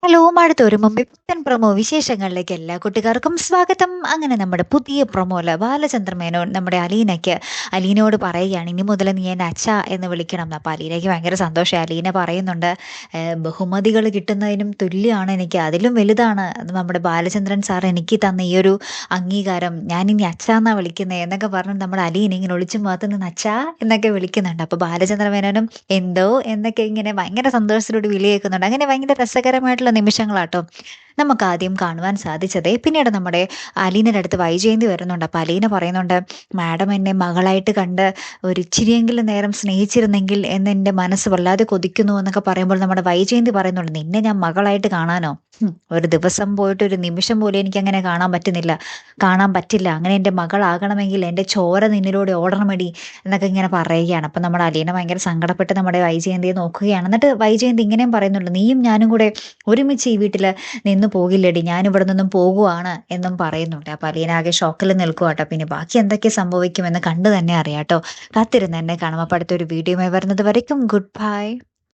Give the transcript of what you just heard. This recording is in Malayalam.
ഹലോ! മഴത്തോരു മുമ്പേ പുത്തൻ പ്രൊമോ വിശേഷങ്ങളിലേക്ക് എല്ലാ കൂട്ടുകാർക്കും സ്വാഗതം. അങ്ങനെ നമ്മുടെ പുതിയ പ്രൊമോയില് ബാലചന്ദ്ര മേനോൻ നമ്മുടെ അലീനയോട് പറയുകയാണ്, "ഇനി മുതൽ നീ എന്നെ അച്ഛാ എന്ന് വിളിക്കണം." അപ്പൊ അലീനയ്ക്ക് ഭയങ്കര സന്തോഷായി. അലീന പറയുന്നുണ്ട്, ബഹുമതികൾ കിട്ടുന്നതിനും തുല്യമാണ് എനിക്ക്. അതിലും വലുതാണ് അത് നമ്മുടെ ബാലചന്ദ്രൻ സാർ എനിക്ക് തന്ന ഈ ഒരു അംഗീകാരം. ഞാനിനി അച്ഛാന്നാ വിളിക്കുന്നേ എന്നൊക്കെ പറഞ്ഞ് നമ്മുടെ അലീന ഇങ്ങനെ ഒളിച്ചും പാത്തും നിന്ന് അച്ഛാ എന്നൊക്കെ വിളിക്കുന്നുണ്ട്. അപ്പൊ ബാലചന്ദ്ര മേനോനും എന്തോ എന്നൊക്കെ ഇങ്ങനെ ഭയങ്കര സന്തോഷത്തോട് വിളി കേൾക്കുന്നുണ്ട്. അങ്ങനെ ഭയങ്കര രസകരമായിട്ടുള്ള നിമിഷങ്ങളാട്ടോ നമുക്ക് ആദ്യം കാണുവാൻ സാധിച്ചത്. പിന്നീട് നമ്മുടെ അലീനയുടെ അടുത്ത് വൈജയന്തി വരുന്നുണ്ട്. അപ്പൊ അലീന പറയുന്നുണ്ട്, "മാഡം എന്നെ മകളായിട്ട് കണ്ട് ഒരിച്ചിരിയെങ്കിലും നേരം സ്നേഹിച്ചിരുന്നെങ്കിൽ എന്ന് എൻ്റെ മനസ്സ് വല്ലാതെ കൊതിക്കുന്നു" എന്നൊക്കെ പറയുമ്പോൾ നമ്മുടെ വൈജയന്തി പറയുന്നുണ്ട്, "നിന്നെ ഞാൻ മകളായിട്ട് കാണാനോ? ഒരു ദിവസം പോയിട്ട് ഒരു നിമിഷം പോലും എനിക്കങ്ങനെ കാണാൻ പറ്റില്ല. അങ്ങനെ എൻ്റെ മകളാകണമെങ്കിൽ എൻ്റെ ചോര നിന്നിലൂടെ ഓടണമെടി" എന്നൊക്കെ ഇങ്ങനെ പറയുകയാണ്. അപ്പൊ നമ്മുടെ അലീന ഭയങ്കര സങ്കടപ്പെട്ട് നമ്മുടെ വൈജയന്തിയെ നോക്കുകയാണ്. എന്നിട്ട് വൈജയന്തി ഇങ്ങനെയും പറയുന്നുണ്ട്, "നീയും ഞാനും കൂടെ ഒരുമിച്ച് ഈ വീട്ടില് നിന്ന് പോകില്ലെടി. ഞാനിവിടെ നിന്നും പോകുവാണ്" എന്നും പറയുന്നുണ്ട്. അപ്പൊ അലീന ആകെ ഷോക്കിൽ നിൽക്കുവാട്ടോ. പിന്നെ ബാക്കി എന്തൊക്കെ സംഭവിക്കുമെന്ന് കണ്ടു തന്നെ അറിയാട്ടോ. കാത്തിരുന്ന് തന്നെ കാണാം. അപ്പൊ അടുത്തൊരു വീഡിയോയുമായി വരുന്നത് വരയ്ക്കും ഗുഡ് ബൈ.